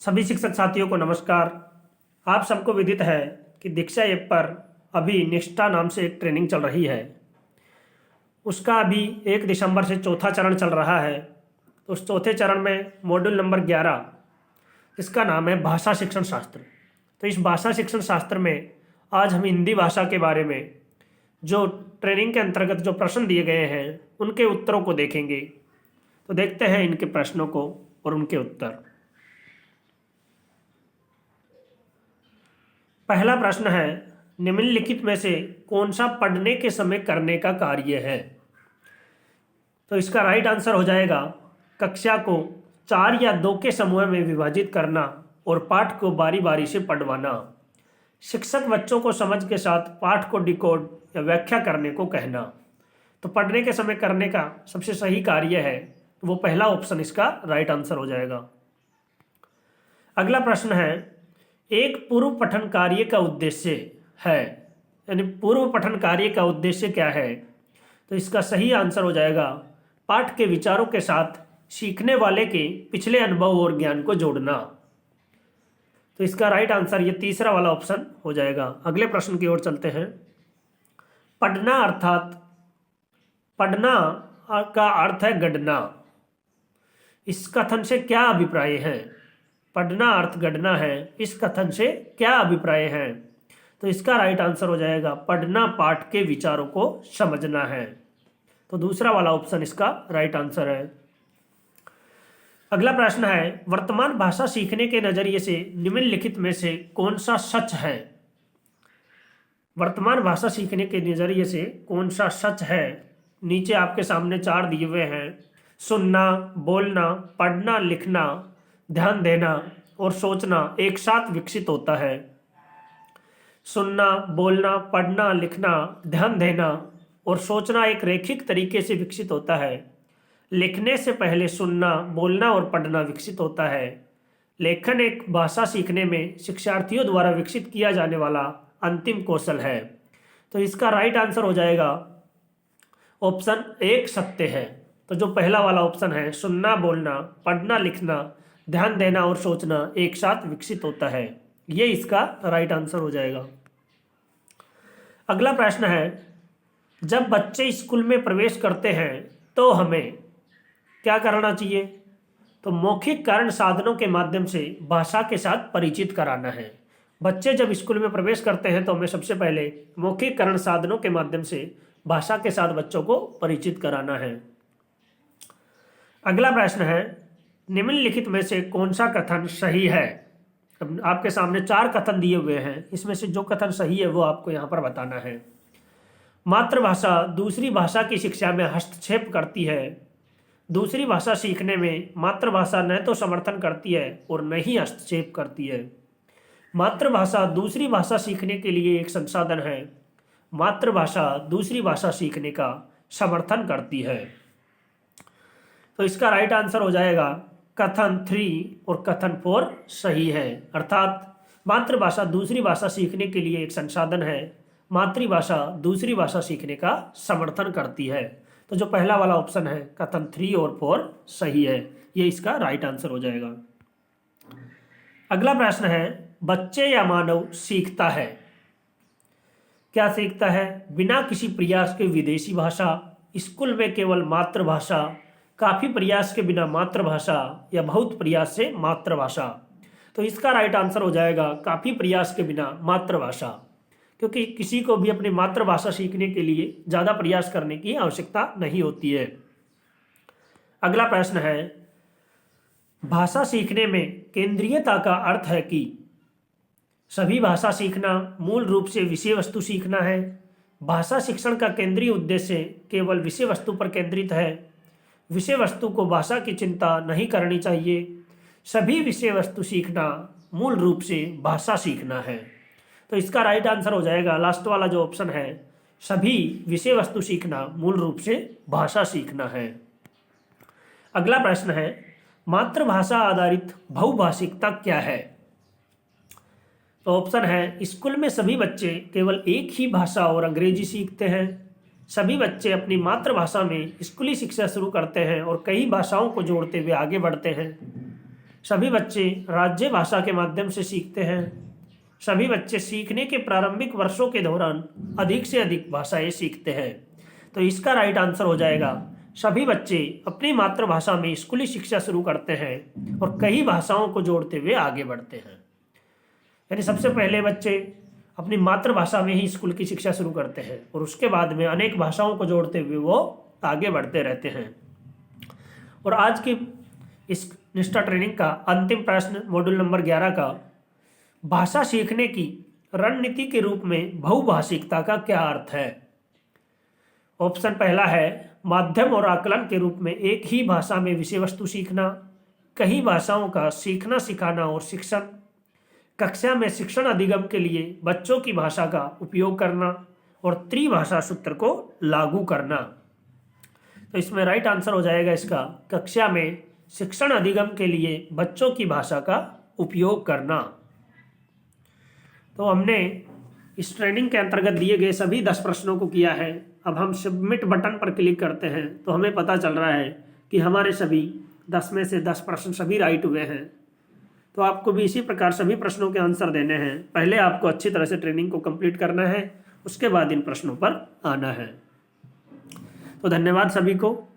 सभी शिक्षक साथियों को नमस्कार। आप सबको विदित है कि दीक्षा ऐप पर अभी निष्ठा नाम से एक ट्रेनिंग चल रही है। उसका अभी 1 दिसंबर से चौथा चरण चल रहा है। तो उस चौथे चरण में मॉड्यूल नंबर 11, इसका नाम है भाषा शिक्षण शास्त्र। तो इस भाषा शिक्षण शास्त्र में आज हम हिंदी भाषा के बारे में जो ट्रेनिंग के अंतर्गत जो प्रश्न दिए गए हैं उनके उत्तरों को देखेंगे। तो देखते हैं इनके प्रश्नों को और उनके उत्तर। पहला प्रश्न है, निम्नलिखित में से कौन सा पढ़ने के समय करने का कार्य है? तो इसका राइट आंसर हो जाएगा कक्षा को 4 या 2 के समूह में विभाजित करना और पाठ को बारी बारी से पढ़वाना। शिक्षक बच्चों को समझ के साथ पाठ को डिकोड या व्याख्या करने को कहना। तो पढ़ने के समय करने का सबसे सही कार्य है वो पहला ऑप्शन इसका राइट आंसर हो जाएगा। अगला प्रश्न है, एक पूर्व पठन कार्य का उद्देश्य है, यानी पूर्व पठन कार्य का उद्देश्य क्या है? तो इसका सही आंसर हो जाएगा पाठ के विचारों के साथ सीखने वाले के पिछले अनुभव और ज्ञान को जोड़ना। तो इसका राइट आंसर ये तीसरा वाला ऑप्शन हो जाएगा। अगले प्रश्न की ओर चलते हैं। पढ़ना अर्थात पढ़ना का अर्थ है गढ़ना। इस कथन से क्या अभिप्राय है? पढ़ना अर्थ गढ़ना है, इस कथन से क्या अभिप्राय है? तो इसका राइट आंसर हो जाएगा पढ़ना पाठ के विचारों को समझना है। तो दूसरा वाला ऑप्शन इसका राइट आंसर है। अगला प्रश्न है, वर्तमान भाषा सीखने के नजरिए से निम्नलिखित में से कौन सा सच है? वर्तमान भाषा सीखने के नजरिए से कौन सा सच है? नीचे आपके सामने 4 दिए हुए हैं। सुनना, बोलना, पढ़ना, लिखना, ध्यान देना और सोचना एक साथ विकसित होता है। सुनना, बोलना, पढ़ना, लिखना, ध्यान देना और सोचना एक रैखिक तरीके से विकसित होता है। लिखने से पहले सुनना, बोलना और पढ़ना विकसित होता है। लेखन एक भाषा सीखने में शिक्षार्थियों द्वारा विकसित किया जाने वाला अंतिम कौशल है। तो इसका राइट आंसर हो जाएगा ऑप्शन 1 सत्य है। तो जो पहला वाला ऑप्शन है, सुनना, बोलना, पढ़ना, लिखना, ध्यान देना और सोचना एक साथ विकसित होता है, ये इसका राइट आंसर हो जाएगा। अगला प्रश्न है, जब बच्चे स्कूल में प्रवेश करते हैं तो हमें क्या करना चाहिए? तो मौखिक कारण साधनों के माध्यम से भाषा के साथ परिचित कराना है। बच्चे जब स्कूल में प्रवेश करते हैं तो हमें सबसे पहले मौखिक कारण साधनों के माध्यम से भाषा के साथ बच्चों को परिचित कराना है। अगला प्रश्न है, निम्नलिखित में से कौन सा कथन सही है? अब आपके सामने 4 कथन दिए हुए हैं, इसमें से जो कथन सही है वो आपको यहाँ पर बताना है। मातृभाषा दूसरी भाषा की शिक्षा में हस्तक्षेप करती है। दूसरी भाषा सीखने में मातृभाषा न तो समर्थन करती है और न ही हस्तक्षेप करती है। मातृभाषा दूसरी भाषा सीखने के लिए एक संसाधन है। मातृभाषा दूसरी भाषा सीखने का समर्थन करती है। तो इसका राइट आंसर हो जाएगा कथन 3 और कथन 4 सही है। अर्थात मातृभाषा दूसरी भाषा सीखने के लिए एक संसाधन है, मातृभाषा दूसरी भाषा सीखने का समर्थन करती है। तो जो पहला वाला ऑप्शन है कथन 3 और 4 सही है, ये इसका राइट आंसर हो जाएगा। अगला प्रश्न है, बच्चे या मानव सीखता है? क्या सीखता है? बिना किसी प्रयास के विदेशी भाषा, स्कूल में केवल मातृभाषा, काफी प्रयास के बिना मातृभाषा या बहुत प्रयास से मातृभाषा। तो इसका राइट आंसर हो जाएगा काफी प्रयास के बिना मातृभाषा, क्योंकि किसी को भी अपनी मातृभाषा सीखने के लिए ज्यादा प्रयास करने की आवश्यकता नहीं होती है। अगला प्रश्न है, भाषा सीखने में केंद्रीयता का अर्थ है कि सभी भाषा सीखना मूल रूप से विषय वस्तु सीखना है। भाषा शिक्षण का केंद्रीय उद्देश्य केवल विषय वस्तु पर केंद्रित है। विषय वस्तु को भाषा की चिंता नहीं करनी चाहिए। सभी विषय वस्तु सीखना मूल रूप से भाषा सीखना है। तो इसका राइट आंसर हो जाएगा लास्ट वाला जो ऑप्शन है, सभी विषय वस्तु सीखना मूल रूप से भाषा सीखना है। अगला प्रश्न है, मातृभाषा आधारित बहुभाषिकता क्या है? तो ऑप्शन है, स्कूल में सभी बच्चे केवल एक ही भाषा और अंग्रेजी सीखते हैं। सभी बच्चे अपनी मातृभाषा में स्कूली शिक्षा शुरू करते हैं और कई भाषाओं को जोड़ते हुए आगे बढ़ते हैं। सभी बच्चे राज्य भाषा के माध्यम से सीखते हैं। सभी बच्चे सीखने के प्रारंभिक वर्षों के दौरान अधिक से अधिक भाषाएं सीखते हैं। तो इसका राइट आंसर हो जाएगा सभी बच्चे अपनी मातृभाषा में स्कूली शिक्षा शुरू करते हैं और कई भाषाओं को जोड़ते हुए आगे बढ़ते हैं। यानी सबसे पहले बच्चे अपनी मातृभाषा में ही स्कूल की शिक्षा शुरू करते हैं और उसके बाद में अनेक भाषाओं को जोड़ते हुए वो आगे बढ़ते रहते हैं। और आज की इस निष्ठा ट्रेनिंग का अंतिम प्रश्न मॉड्यूल नंबर 11 का, भाषा सीखने की रणनीति के रूप में बहुभाषिकता का क्या अर्थ है? ऑप्शन पहला है माध्यम और आकलन के रूप में एक ही भाषा में विषय वस्तु सीखना, कई भाषाओं का सीखना सिखाना और शिक्षण, कक्षा में शिक्षण अधिगम के लिए बच्चों की भाषा का उपयोग करना और त्रिभाषा सूत्र को लागू करना। तो इसमें राइट आंसर हो जाएगा इसका कक्षा में शिक्षण अधिगम के लिए बच्चों की भाषा का उपयोग करना। तो हमने इस ट्रेनिंग के अंतर्गत दिए गए सभी 10 प्रश्नों को किया है। अब हम सबमिट बटन पर क्लिक करते हैं तो हमें पता चल रहा है कि हमारे सभी 10 में से 10 प्रश्न सभी राइट हुए हैं। तो आपको भी इसी प्रकार सभी प्रश्नों के आंसर देने हैं। पहले आपको अच्छी तरह से ट्रेनिंग को कंप्लीट करना है, उसके बाद इन प्रश्नों पर आना है। तो धन्यवाद सभी को।